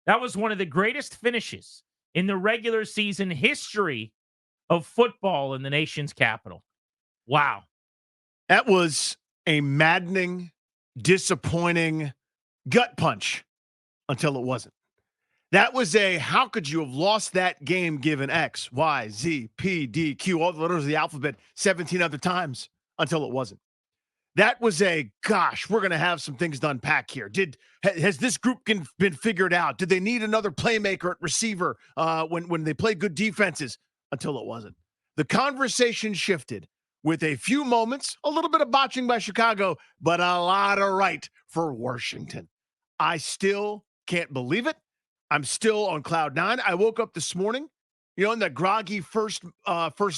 That was one of the greatest finishes in the regular season history of football in the nation's capital. Wow. That was a maddening, disappointing gut punch until it wasn't. That was how could you have lost that game given X, Y, Z, P, D, Q, all the letters of the alphabet 17 other times until it wasn't. That was gosh, we're going to have some things to unpack here. Has this group been figured out? Did they need another playmaker at receiver when they play good defenses? Until it wasn't. The conversation shifted with a few moments, a little bit of botching by Chicago, but a lot of right for Washington. I still can't believe it. I'm still on cloud nine. I woke up this morning, in that groggy first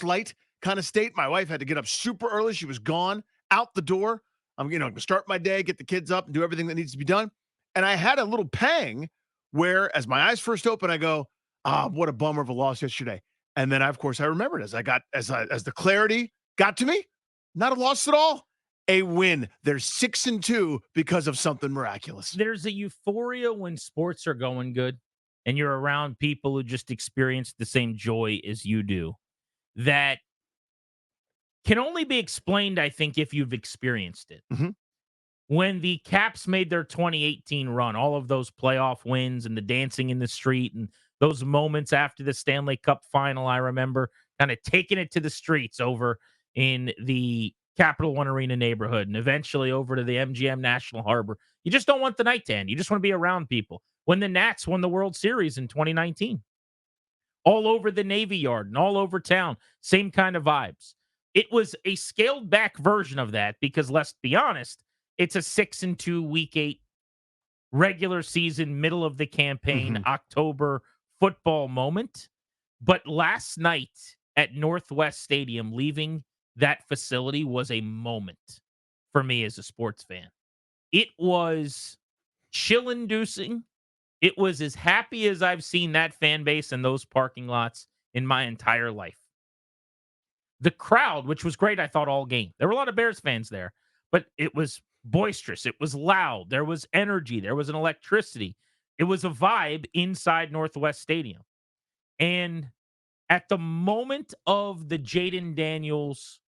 light kind of state. My wife had to get up super early. She was gone, out the door. I'm going to start my day, get the kids up, and do everything that needs to be done. And I had a little pang where, as my eyes first open, I go, what a bummer of a loss yesterday. And then, of course, I remembered as the clarity got to me, not a loss at all. A win. They're 6-2 because of something miraculous. There's a euphoria when sports are going good and you're around people who just experience the same joy as you do that can only be explained, I think, if you've experienced it. Mm-hmm. When the Caps made their 2018 run, all of those playoff wins and the dancing in the street and those moments after the Stanley Cup final, I remember kind of taking it to the streets over in the Capital One Arena neighborhood and eventually over to the MGM National Harbor. You just don't want the night to end. You just want to be around people. When the Nats won the World Series in 2019, all over the Navy Yard and all over town, same kind of vibes. It was a scaled back version of that because, let's be honest, it's a 6-2 week 8 regular season, middle of the campaign, October football moment. But last night at Northwest Stadium, leaving that facility was a moment for me as a sports fan. It was chill-inducing. It was as happy as I've seen that fan base and those parking lots in my entire life. The crowd, which was great, I thought, all game. There were a lot of Bears fans there, but it was boisterous. It was loud. There was energy. There was an electricity. It was a vibe inside Northwest Stadium. And at the moment of the Jayden Daniels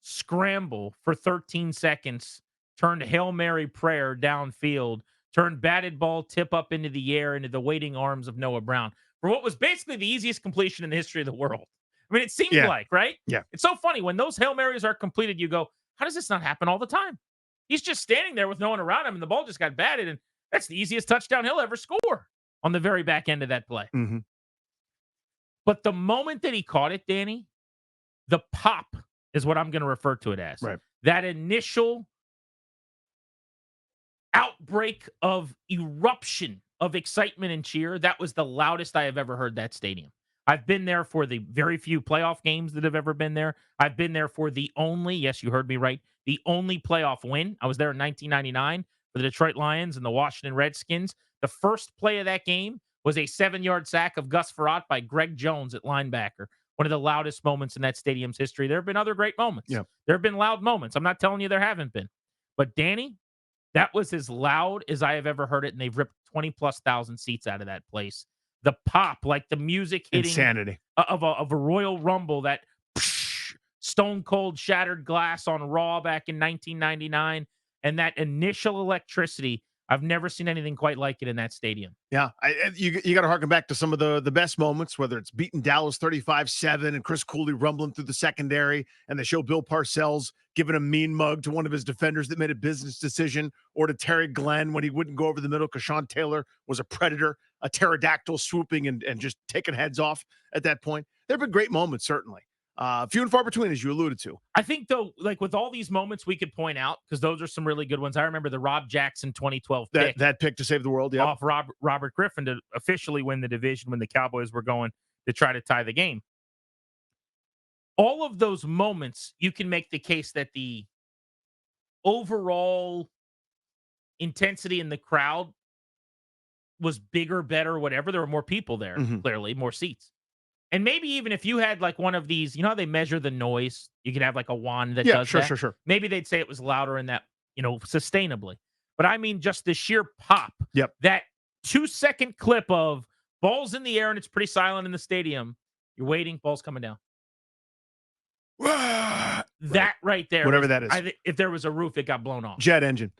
scramble for 13 seconds, turned Hail Mary prayer downfield, turned batted ball tip up into the air into the waiting arms of Noah Brown for what was basically the easiest completion in the history of the world. I mean, it seemed like, right? Yeah. It's so funny. When those Hail Marys are completed, you go, how does this not happen all the time? He's just standing there with no one around him, and the ball just got batted, and that's the easiest touchdown he'll ever score on the very back end of that play. Mm-hmm. But the moment that he caught it, Danny, the pop is what I'm going to refer to it as. Right. That initial outbreak of eruption of excitement and cheer, that was the loudest I have ever heard that stadium. I've been there for the very few playoff games that have ever been there. I've been there for the only, yes, you heard me right, the only playoff win. I was there in 1999 for the Detroit Lions and the Washington Redskins. The first play of that game was a 7-yard sack of Gus Frerotte by Greg Jones at linebacker. One of the loudest moments in that stadium's history. There have been other great moments. Yeah. There have been loud moments. I'm not telling you there haven't been. But Danny, that was as loud as I have ever heard it, and they've ripped 20+ thousand seats out of that place. The pop, like the music hitting insanity of a Royal Rumble, that stone cold shattered glass on Raw back in 1999, and that initial electricity. I've never seen anything quite like it in that stadium. Yeah, you got to harken back to some of the best moments, whether it's beating Dallas 35-7 and Chris Cooley rumbling through the secondary, and they show Bill Parcells giving a mean mug to one of his defenders that made a business decision, or to Terry Glenn when he wouldn't go over the middle because Sean Taylor was a predator, a pterodactyl swooping and just taking heads off at that point. There have been great moments, certainly. Few and far between, as you alluded to. I think, though, like with all these moments we could point out, because those are some really good ones. I remember the Rob Jackson 2012 pick. That pick to save the world, yeah. Off Robert Griffin to officially win the division when the Cowboys were going to try to tie the game. All of those moments, you can make the case that the overall intensity in the crowd was bigger, better, whatever. There were more people there, clearly, more seats. And maybe even if you had like one of these, you know how they measure the noise? You could have like a wand that does that. Sure. Maybe they'd say it was louder in that, sustainably. But I mean just the sheer pop. Yep. That 2-second clip of balls in the air and it's pretty silent in the stadium. You're waiting, ball's coming down. That right there, whatever that is. If there was a roof, it got blown off. Jet engine.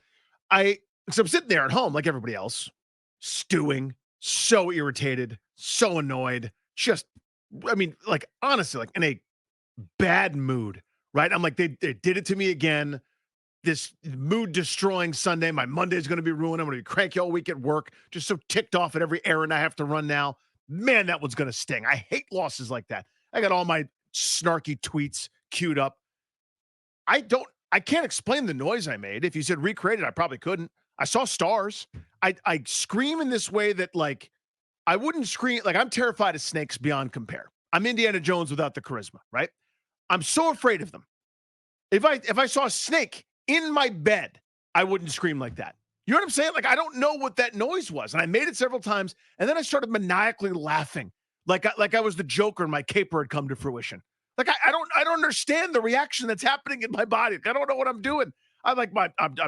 So I'm sitting there at home like everybody else, stewing, so irritated, so annoyed, like honestly, like in a bad mood, right? I'm like, they did it to me again. This mood destroying Sunday. My Monday is going to be ruined. I'm going to be cranky all week at work. Just so ticked off at every errand I have to run now. Man, that one's going to sting. I hate losses like that. I got all my snarky tweets queued up. I can't explain the noise I made. If you said recreate it, I probably couldn't. I saw stars. I scream in this way that, like, I wouldn't scream. Like, I'm terrified of snakes beyond compare. I'm Indiana Jones without the charisma, right? I'm so afraid of them. If I saw a snake in my bed, I wouldn't scream like that. You know what I'm saying? Like, I don't know what that noise was. And I made it several times. And then I started maniacally laughing. Like I was the Joker and my caper had come to fruition. Like, I don't understand the reaction that's happening in my body. Like, I don't know what I'm doing. I'm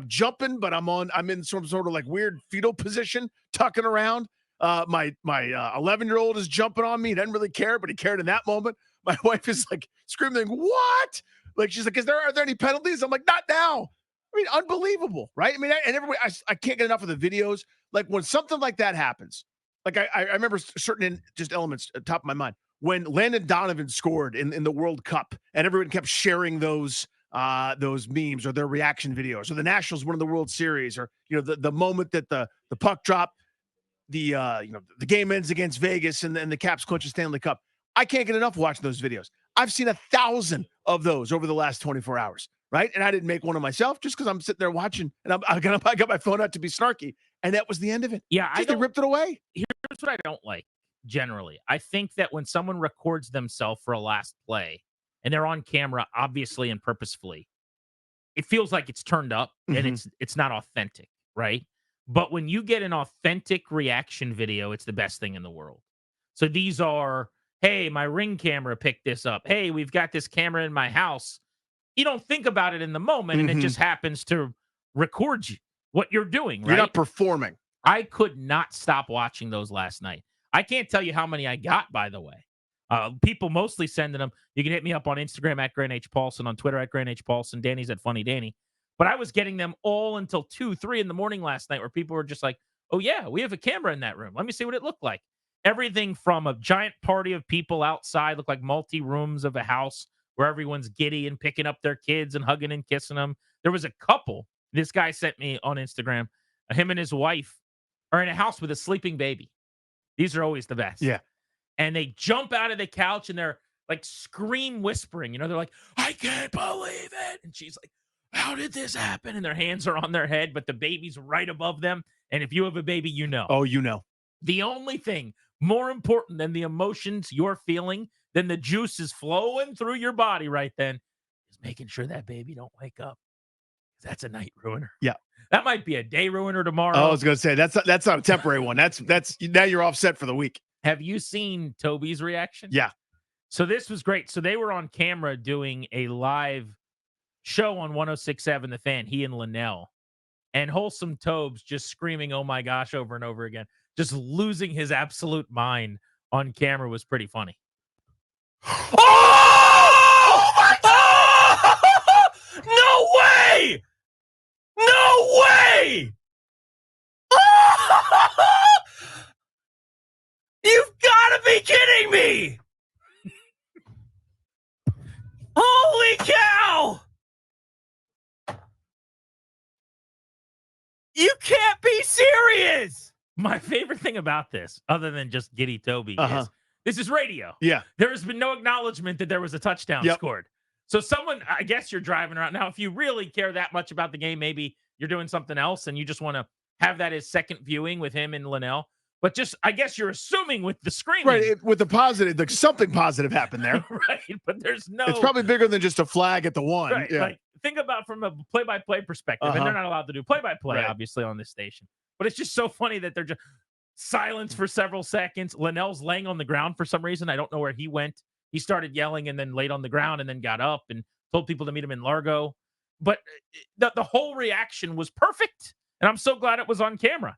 jumping, but I'm in some sort of like weird fetal position, tucking around. My 11-year-old is jumping on me. He doesn't really care, but he cared in that moment. My wife is like screaming, "What?" Like, she's like, are there any penalties? I'm like, not now. I mean, unbelievable, right? I mean, and everybody, I can't get enough of the videos. Like, when something like that happens, like I remember certain just elements at the top of my mind. When Landon Donovan scored in the World Cup and everyone kept sharing those memes or their reaction videos, or the Nationals won the World Series, or, the moment that the puck dropped, the game ends against Vegas and the Caps clinch a Stanley Cup. I can't get enough of watching those videos. I've seen 1,000 of those over the last 24 hours, right? And I didn't make one of myself just because I'm sitting there watching, and I got my phone out to be snarky, and that was the end of it. Yeah, they ripped it away. Here's what I don't like. Generally, I think that when someone records themselves for a last play and they're on camera, obviously and purposefully, it feels like it's turned up and it's not authentic, right? But when you get an authentic reaction video, it's the best thing in the world. So these are, hey, my Ring camera picked this up. Hey, we've got this camera in my house. You don't think about it in the moment, and it just happens to record what you're doing, right? You're not performing. I could not stop watching those last night. I can't tell you how many I got, by the way. People mostly sending them. You can hit me up on Instagram at Grant H. Paulson, on Twitter at Grant H. Paulson, Danny's at Funny Danny. But I was getting them all until 2, 3 in the morning last night, where people were just like, oh, yeah, we have a camera in that room. Let me see what it looked like. Everything from a giant party of people outside, look like multi-rooms of a house where everyone's giddy and picking up their kids and hugging and kissing them. There was a couple, this guy sent me on Instagram, him and his wife are in a house with a sleeping baby. These are always the best. Yeah. And they jump out of the couch and they're like scream whispering. They're like, I can't believe it. And she's like, how did this happen? And their hands are on their head, but the baby's right above them. And if you have a baby, you know. Oh, you know. The only thing more important than the emotions you're feeling, than the juice is flowing through your body right then, is making sure that baby don't wake up. That's a night ruiner. Yeah. That might be a day ruiner tomorrow. I was going to say, that's not a temporary one. That's now you're offset for the week. Have you seen Toby's reaction? Yeah. So this was great. So they were on camera doing a live show on 106.7 The Fan, he and Lenells. And Wholesome Tobes just screaming, oh my gosh, over and over again. Just losing his absolute mind on camera was pretty funny. Oh my God! No way! No way! You've got to be kidding me! Holy cow! You can't be serious! My favorite thing about this, other than just giddy Toby, is this is radio. Yeah. There has been no acknowledgement that there was a touchdown scored. So someone, I guess you're driving around. Now, if you really care that much about the game, maybe you're doing something else and you just want to have that as second viewing with him and Lenells. But just, I guess you're assuming with the screaming. Right, with the positive, like something positive happened there. Right, but there's no... It's probably bigger than just a flag at the one. Right, yeah. like, think about from a play-by-play perspective, and they're not allowed to do play-by-play, obviously, on this station. But it's just so funny that they're just silence for several seconds. Lenells laying on the ground for some reason. I don't know where he went. He started yelling and then laid on the ground and then got up and told people to meet him in Largo. But the whole reaction was perfect, and I'm so glad it was on camera.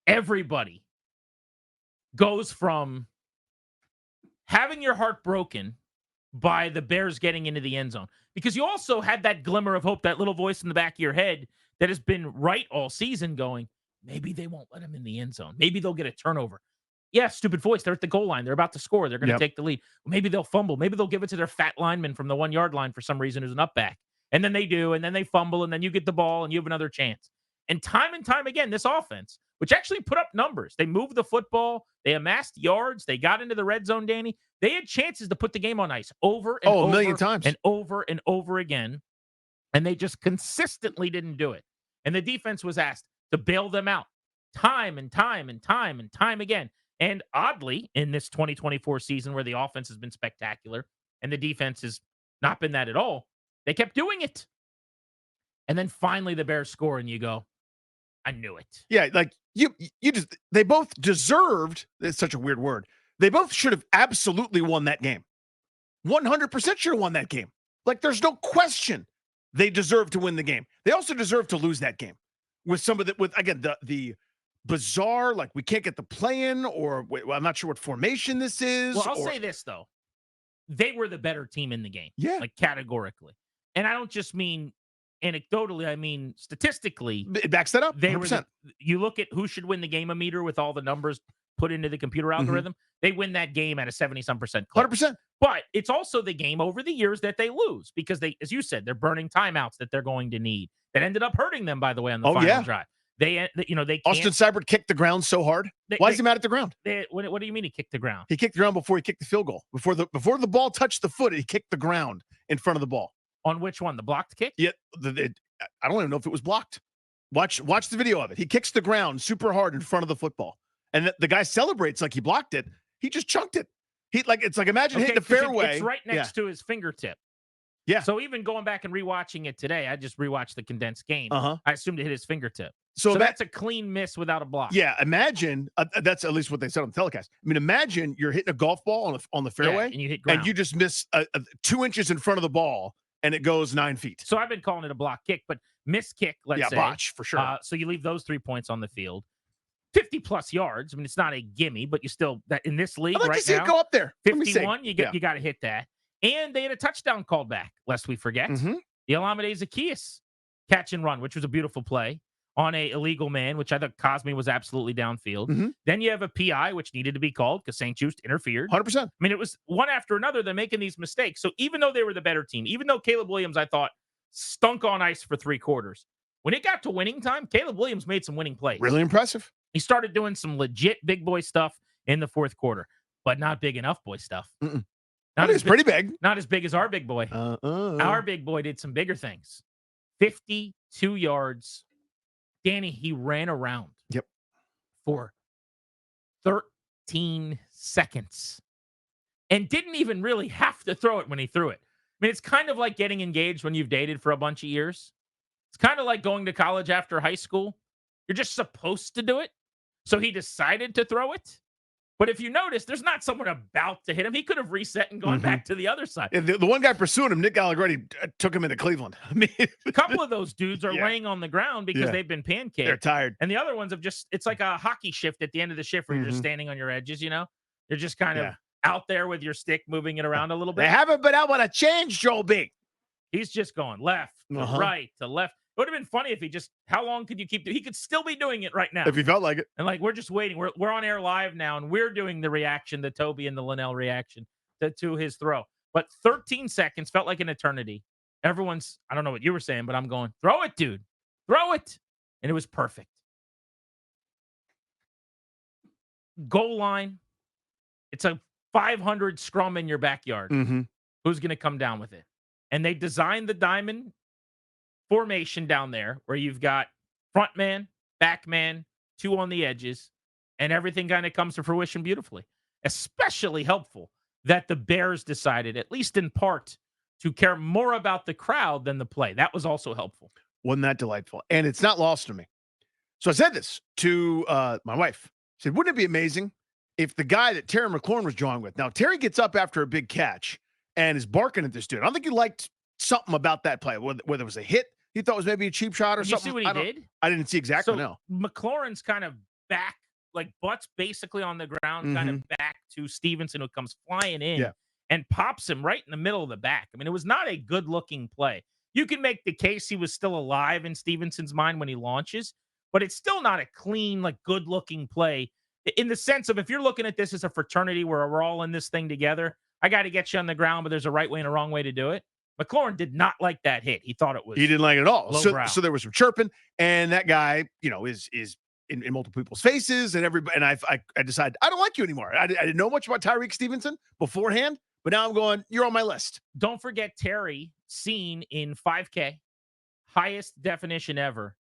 everybody goes from having your heart broken by the Bears getting into the end zone, because you also had that glimmer of hope, that little voice in the back of your head that has been right all season going, maybe they won't let him in the end zone. Maybe they'll get a turnover. Yeah, stupid voice. They're at the goal line. They're about to score. They're going to take the lead. Maybe they'll fumble. Maybe they'll give it to their fat lineman from the 1 yard line for some reason who's an up back. And then they do, and then they fumble, and then you get the ball, and you have another chance. And time again, this offense, which actually put up numbers, they moved the football, they amassed yards, they got into the red zone, Danny. They had chances to put the game on ice over and over a million times and over and over again, and they just consistently didn't do it. And the defense was asked to bail them out time and time again. And oddly, in this 2024 season where the offense has been spectacular and the defense has not been that at all, they kept doing it. And then finally the Bears score, and you go, I knew it. Yeah, like you just, they both deserved, it's such a weird word. They both should have absolutely won that game. 100% should have won that game. Like, there's no question they deserve to win the game. They also deserve to lose that game with some of the, with again, the bizarre, like, we can't get the play in, or I'm not sure what formation this is. Well, I'll say this, though. They were the better team in the game. Yeah. Like, categorically. And I don't just mean anecdotally, I mean statistically. It backs that up. They were you look at who should win the game meter with all the numbers put into the computer algorithm. They win that game at a 70-some percent clip. 100%. But it's also the game over the years that they lose, because they, as you said, they're burning timeouts that they're going to need. That ended up hurting them, by the way, on the final drive. They can't. Austin Seibert kicked the ground so hard. Why is he mad at the ground? What do you mean he kicked the ground? He kicked the ground before he kicked the field goal. Before the ball touched the foot, he kicked the ground in front of the ball. On which one? The blocked kick? Yeah, I don't even know if it was blocked. Watch the video of it. He kicks the ground super hard in front of the football, and the guy celebrates like he blocked it. He just chunked it. It's like imagine hitting the fairway. It's right next to his fingertip. Yeah. So even going back and rewatching it today, I just rewatched the condensed game. I assumed it hit his fingertip. So that's a clean miss without a block. Yeah. Imagine that's at least what they said on the telecast. I mean, imagine you're hitting a golf ball on the fairway, and you hit ground. And you just miss 2 inches in front of the ball, and it goes 9 feet. So I've been calling it a block kick, but miss kick, let's say. Botch for sure. So you leave those 3 points on the field. 50+ yards. I mean, it's not a gimme, but you still, that in this league I'd like right to see now, it go up there. 51. You got to hit that. And they had a touchdown called back, lest we forget. The Olamide Zaccheaus catch and run, which was a beautiful play on a illegal man, which I thought Cosme was absolutely downfield. Then you have a PI, which needed to be called because St. Just interfered. 100%. I mean, it was one after another. They're making these mistakes. So even though they were the better team, even though Caleb Williams, I thought, stunk on ice for 3 quarters, when it got to winning time, Caleb Williams made some winning plays. Really impressive. He started doing some legit big boy stuff in the 4th quarter, but not big enough boy stuff. That is pretty big. Not as big as our big boy. Our big boy did some bigger things. 52 yards. Danny, he ran around. For 13 seconds and didn't even really have to throw it when he threw it. I mean, it's kind of like getting engaged when you've dated for a bunch of years. It's kind of like going to college after high school. You're just supposed to do it. So he decided to throw it. But if you notice, there's not someone about to hit him. He could have reset and gone back to the other side. Yeah, the one guy pursuing him, Nick Allegretti, took him into Cleveland. I mean, a couple of those dudes are laying on the ground because they've been pancaked. They're tired. And the other ones have it's like a hockey shift at the end of the shift where you're just standing on your edges, You're just kind of out there with your stick, moving it around a little bit. They haven't been able to change Joe Big. He's just going left to right to left. It would have been funny if how long could you keep doing? He could still be doing it right now. If he felt like it. And we're just waiting. We're on air live now, and we're doing the reaction, the Toby and the Lenells reaction to his throw. But 13 seconds felt like an eternity. Everyone's, I don't know what you were saying, but I'm going, throw it, dude. Throw it. And it was perfect. Goal line. It's a 500 scrum in your backyard. Who's going to come down with it? And they designed the diamond formation down there where you've got front man, back man, 2 on the edges, and everything kind of comes to fruition beautifully. Especially helpful that the Bears decided, at least in part, to care more about the crowd than the play. That was also helpful. Wasn't that delightful? And it's not lost to me. So I said this to my wife. I said, wouldn't it be amazing if the guy that Terry McLaurin was drawing with, now Terry gets up after a big catch and is barking at this dude. I don't think he liked something about that play, whether it was a hit, he thought it was maybe a cheap shot or something. You see what he did? I didn't see exactly, so no. McLaurin's kind of back, like butts basically on the ground, kind of Mhm. back to Stevenson, who comes flying in Yeah. and pops him right in the middle of the back. I mean, it was not a good looking play. You can make the case he was still alive in Stevenson's mind when he launches, but it's still not a clean, like good looking play in the sense of if you're looking at this as a fraternity where we're all in this thing together, I got to get you on the ground, but there's a right way and a wrong way to do it. McLaurin did not like that hit. He thought it He was didn't like it at all. So lowbrow. so there was some chirping, and that guy, is in multiple people's faces, and everybody. And I decided I don't like you anymore. I didn't know much about Tyreek Stevenson beforehand, but now I'm going. You're on my list. Don't forget Terry, seen in 5K, highest definition ever,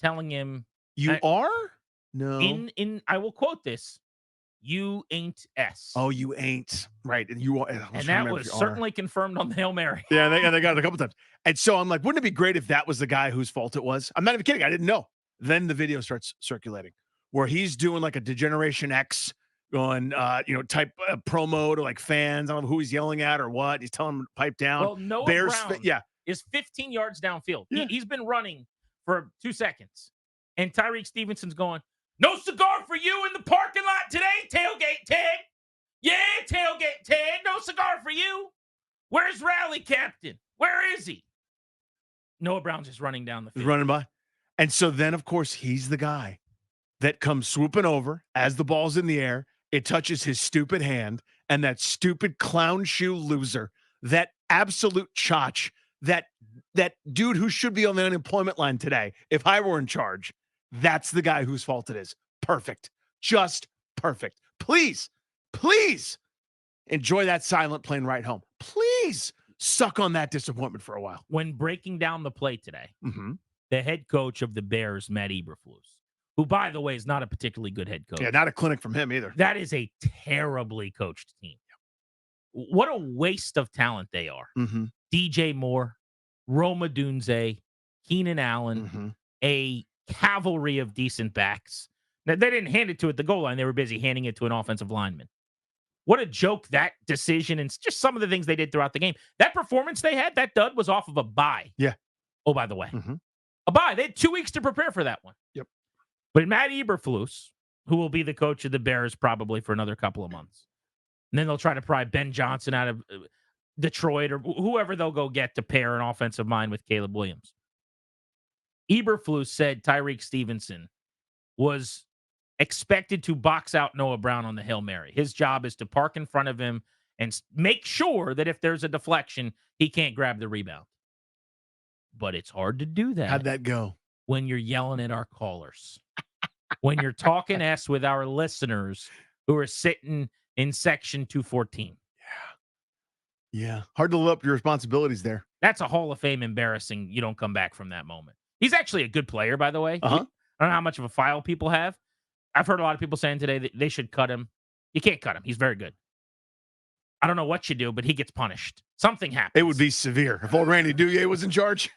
telling him You uh, are no. in I will quote this, "You ain't S." Oh, you ain't right, and you are. I was And trying to that remember if was you are. certainly confirmed on the Hail Mary. Yeah, they got it a couple times. And so I'm like, wouldn't it be great if that was the guy whose fault it was? I'm not even kidding. I didn't know. Then the video starts circulating where he's doing like a Degeneration X going, type promo to like fans. I don't know who he's yelling at or what. He's telling them to pipe down. Well, Noah Bears, Brown yeah, is 15 yards downfield. yeah. He's been running for 2 seconds. And Tyreek Stevenson's going, "No cigar for you in the parking lot today, tailgate Ted. Yeah, tailgate Ted. No cigar for you. Where's Rally Captain? Where is he?" Noah Brown's just running down the He's field. running by. And so then, of course, he's the guy that comes swooping over as the ball's in the air. It touches his stupid hand, and that stupid clown shoe loser, that absolute chotch, that dude who should be on the unemployment line today, if I were in charge, that's the guy whose fault it is. Perfect. Just perfect. Please, please enjoy that silent plane ride home. Please suck on that disappointment for a while. When breaking down the play today, Mm-hmm. the head coach of the Bears, Matt Eberflus, who, by the way, is not a particularly good head coach. Yeah, not a clinic from him either. That is a terribly coached team. What a waste of talent they are. Mm-hmm. DJ Moore, Roma Dunze, Keenan Allen, Mm-hmm. a cavalry of decent backs. Now, they didn't hand it to at the goal line. They were busy handing it to an offensive lineman. What a joke that decision and just some of the things they did throughout the game. That performance they had, that dud was off of a bye. Yeah. Oh, by the way, Mm-hmm. a bye. They had 2 weeks to prepare for that one. Yep. But Matt Eberflus, who will be the coach of the Bears probably for another couple of months, and then they'll try to pry Ben Johnson out of Detroit or whoever they'll go get to pair an offensive mind with Caleb Williams. Eberflus said Tyreek Stevenson was expected to box out Noah Brown on the Hail Mary. His job is to park in front of him and make sure that if there's a deflection, he can't grab the rebound. But it's hard to do that. How'd that go? When you're yelling at our callers, when you're talking S with our listeners who are sitting in section 214. Yeah. Hard to live up your responsibilities there. That's a Hall of Fame embarrassing. You don't come back from that moment. He's actually a good player, by the way. Uh-huh. I don't know how much of a file people have. I've heard a lot of people saying today that they should cut him. You can't cut him. He's very good. I don't know what you do, but he gets punished. Something happens. It would be severe if old Randy Douye was in charge.